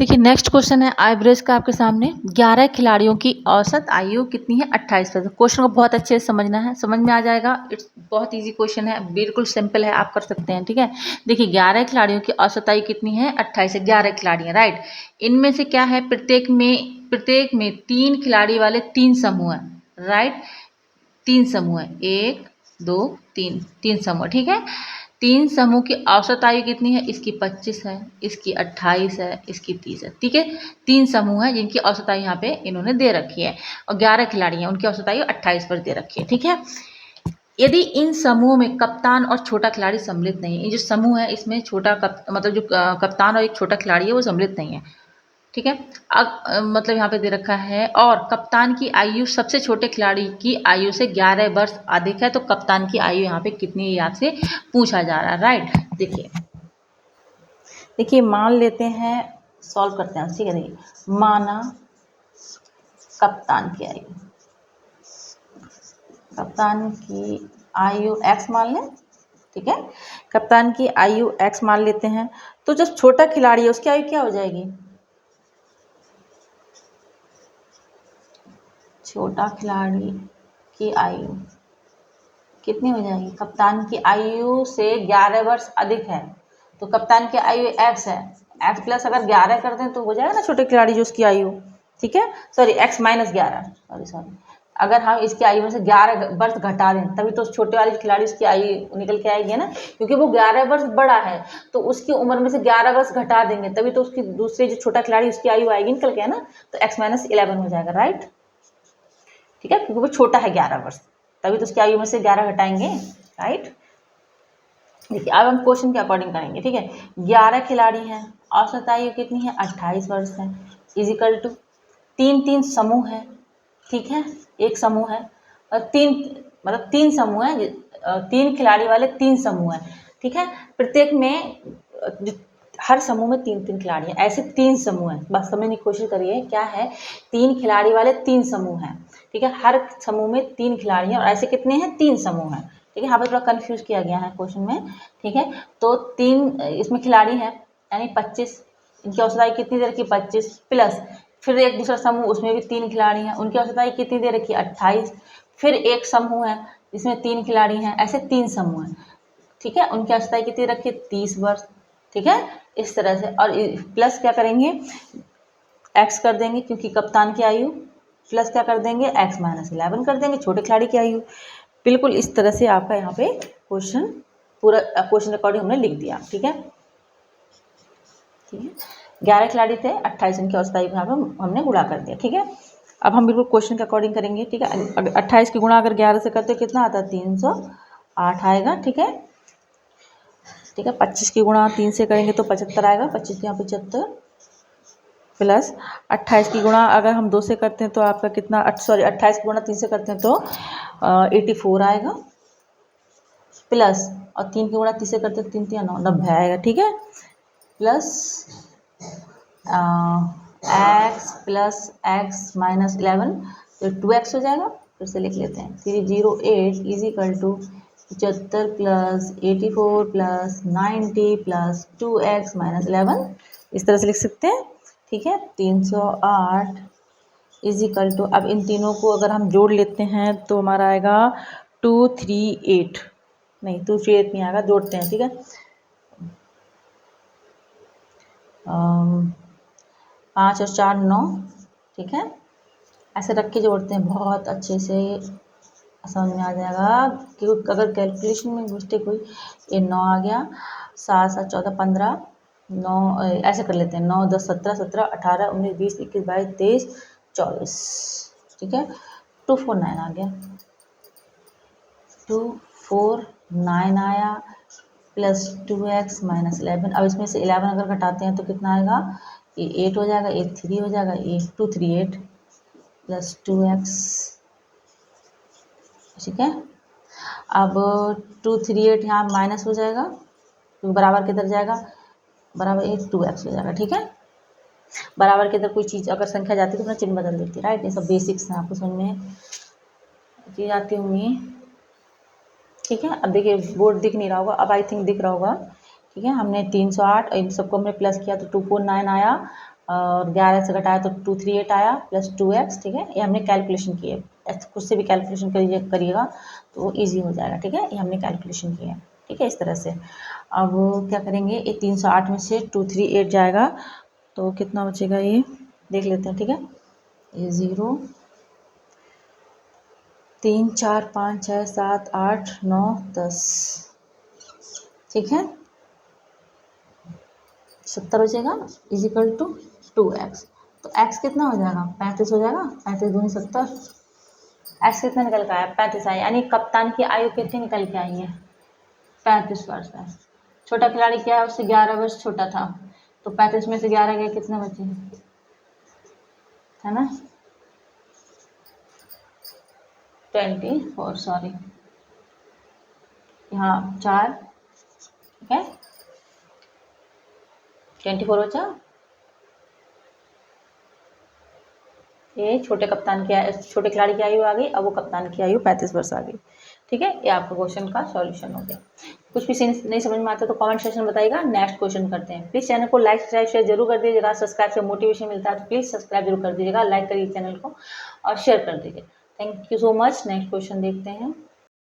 देखिए next question है average का आपके सामने। 11 खिलाड़ियों की औसत आयु कितनी है? 28 वर्ष। क्वेश्चन को बहुत अच्छे से समझना है, समझ में आ जाएगा। इट्स बहुत इजी क्वेश्चन है, बिल्कुल सिंपल है, आप कर सकते हैं। ठीक है, देखिए 11 खिलाड़ियों की औसत आयु कितनी है? 28 है। 11 खिलाड़ी हैं, राइट। इनमें से क्या है, प्रत्येक में 3 खिलाड़ी वाले 3 समूह हैं, राइट। 3 समूह है, 1 2 3, 3 समूह, ठीक है। 3 समूह की औसत आयु कितनी है? इसकी 25 है, इसकी 28 है, इसकी 30 है, ठीक है। 3 समूह है जिनकी औसत आयु यहाँ पे इन्होंने दे रखी है, और 11 खिलाड़ी हैं, उनकी औसत आयु 28 वर्ष दे रखी है, ठीक है। यदि इन समूहों में कप्तान और छोटा खिलाड़ी सम्मिलित नहीं है, ये जो समूह है इसमें छोटा मतलब जो कप्तान और एक छोटा खिलाड़ी है वो सम्मिलित नहीं है, ठीक है। अब मतलब यहाँ पे दे रखा है, और कप्तान की आयु सबसे छोटे खिलाड़ी की आयु से 11 वर्ष अधिक है, तो कप्तान की आयु यहाँ पे कितनी है आपसे पूछा जा रहा है, राइट। देखिए मान लेते हैं, सॉल्व करते हैं, ठीक है। देखिए माना कप्तान की आयु x मान लें, ठीक है। कप्तान की आयु x मान लेते हैं, तो जो छोटा खिलाड़ी है उसकी आयु क्या हो जाएगी? छोटा खिलाड़ी की आयु कितनी हो जाएगी? कप्तान की आयु से 11 वर्ष अधिक है, तो कप्तान की आयु x है, x प्लस अगर 11 कर दें तो हो जाएगा ना छोटे खिलाड़ी जो उसकी आयु, ठीक है। सॉरी x माइनस 11, सॉरी अगर हम इसकी आयु में से 11 वर्ष घटा दें तभी तो छोटे वाले खिलाड़ी उसकी आयु निकल के आएगी ना, क्योंकि वो 11 वर्ष बड़ा है, तो उसकी उम्र में से 11 वर्ष घटा देंगे तभी तो उसकी दूसरी जो छोटा खिलाड़ी उसकी आयु आएगी निकल के, है ना। तो x माइनस 11 हो जाएगा, राइट, ठीक है, क्योंकि वो छोटा है 11 वर्ष, तभी तो उसकी आयु में से 11 घटाएंगे, राइट। देखिए अब हम क्वेश्चन के अकॉर्डिंग करेंगे, ठीक है। 11 खिलाड़ी हैं, औसत आयु कितनी है? 28 वर्ष है, इजिकल टू 3 समूह है, ठीक है। एक समूह है और 3 समूह है, 3 खिलाड़ी वाले 3 समूह है, ठीक है। प्रत्येक में हर समूह में 3 खिलाड़ी हैं, ऐसे 3 समूह हैं, बस समझने की कोशिश करिए क्या है। 3 खिलाड़ी वाले 3 समूह हैं, ठीक है। हर समूह में 3 खिलाड़ी हैं, और ऐसे कितने हैं? 3 समूह हैं, ठीक है। यहाँ पे थोड़ा कंफ्यूज किया गया है क्वेश्चन में, ठीक है। तो 3 इसमें खिलाड़ी हैं यानी 25, इनकी औसत आयु कितनी दे रखी है? 25 प्लस फिर एक दूसरा समूह, उसमें भी 3 खिलाड़ी हैं, उनकी औसत आयु कितनी दे रखी है? 28। फिर एक समूह है जिसमें 3 खिलाड़ी हैं, ऐसे 3 समूह हैं, ठीक है। उनकी औसत आयु कितनी रखी है? 30 वर्ष, ठीक है। इस तरह से, और प्लस क्या करेंगे? x कर देंगे, क्योंकि कप्तान की आयु, प्लस क्या कर देंगे? x माइनस 11 कर देंगे छोटे खिलाड़ी की आयु। बिल्कुल इस तरह से आपका यहाँ पे क्वेश्चन पूरा क्वेश्चन अकॉर्डिंग हमने लिख दिया, ठीक है। 11 खिलाड़ी थे, 28 इनकी औसत आयु यहाँ पे हमने गुणा कर दिया, ठीक है। अब हम बिल्कुल क्वेश्चन के अकॉर्डिंग करेंगे, ठीक है। अगर 28 की गुणा अगर 11 से करते कितना आता है? 308 आएगा, ठीक है, ठीक है। 25 की गुणा 3 से करेंगे तो 75 आएगा, 25 के यहाँ 75 प्लस 28 की गुणा अगर हम 2 से करते हैं तो आपका कितना? सॉरी 28 की गुणा 3 से करते हैं तो 84 आएगा, प्लस और 3 की गुणा 30 से करते हैं 3 3 9 90 आएगा, ठीक है। Plus x plus x minus 11 तो 2x हो जाएगा। फिर से लिख लेते हैं, 308 is equal to 75 plus 84 plus 90 plus 2x minus 11, इस तरह से लिख सकते हैं, ठीक है। 308 इजिकल टू, अब इन तीनों को अगर हम जोड़ लेते हैं तो हमारा आएगा 238, नहीं 238 नहीं आएगा, जोड़ते हैं, ठीक है। 5 और 4 9, ठीक है। ऐसे रख के जोड़ते हैं, बहुत अच्छे से समझ में आ जाएगा, क्योंकि अगर कैलकुलेशन में मिस्टेक हुई, ये 9 आ गया, 7 7 14 15, 9 ऐसे कर लेते हैं, 9 10 17 17 18 19 20 21 22 23 24, ठीक है। 249 आ गया, 249 आया, प्लस 2x माइनस 11। अब इसमें से 11 अगर घटाते हैं तो कितना आएगा? ये 8 हो जाएगा, ये 3 हो जाएगा, ये 238 प्लस 2x, ठीक है। अब 238 यहाँ माइनस हो जाएगा, क्योंकि बराबर किधर जाएगा? बराबर 8 2x हो जाएगा, ठीक है। बराबर के इधर कोई चीज़ अगर संख्या जाती है तो अपना चिन्ह बदल देती है, राइट। ये सब बेसिक्स हैं, आपको समझ में चीज आती होंगी, ठीक है। अब देखिए बोर्ड दिख नहीं रहा होगा, अब आई थिंक दिख रहा होगा, ठीक है। हमने 308 इन सबको हमने प्लस किया तो 249 आया, और 11 से घटाया तो 238 आया प्लस 2x, ठीक है। ये हमने कैलकुलेशन की है, खुद से भी कैलकुलेशन करिएगा तो ईजी हो जाएगा, ठीक है। ये हमने कैलकुलेशन की है, ठीक है, इस तरह से। अब क्या करेंगे, ये 308 में से 238 जाएगा तो कितना बचेगा, ये देख लेते हैं, ठीक है। ये 0 3 4 5 6 7 8 9 10, ठीक है, 70 बचेगा इजिकल टू 2x। तो x कितना हो जाएगा, 35 हो जाएगा, 35 दूनी 70, x कितना निकल के आया, 35 आया। यानी कप्तान की आयु कितनी निकल के आई है, 35 वर्ष है। छोटा खिलाड़ी क्या है, उससे 11 वर्ष छोटा था, तो 35 में से 11 गए, कितने बचे, है ना, 24, सॉरी, यहाँ 4, ठीक है, 24 बचा। ये छोटे कप्तान की छोटे खिलाड़ी की आयु आ गई, अब वो कप्तान की आयु 35 वर्ष आ गई, ठीक है। ये आपका क्वेश्चन का सॉल्यूशन हो गया। कुछ भी नहीं समझ में आता तो कमेंट सेक्शन में बताइएगा, नेक्स्ट क्वेश्चन करते हैं। प्लीज़ चैनल को लाइक सब्सक्राइब शेयर जरूर कर दीजिएगा, सब्सक्राइब से मोटिवेशन मिलता है तो प्लीज़ सब्सक्राइब जरूर कर दीजिएगा, लाइक करिए चैनल को और शेयर कर दीजिए। Thank you so much. Next question देखते हैं।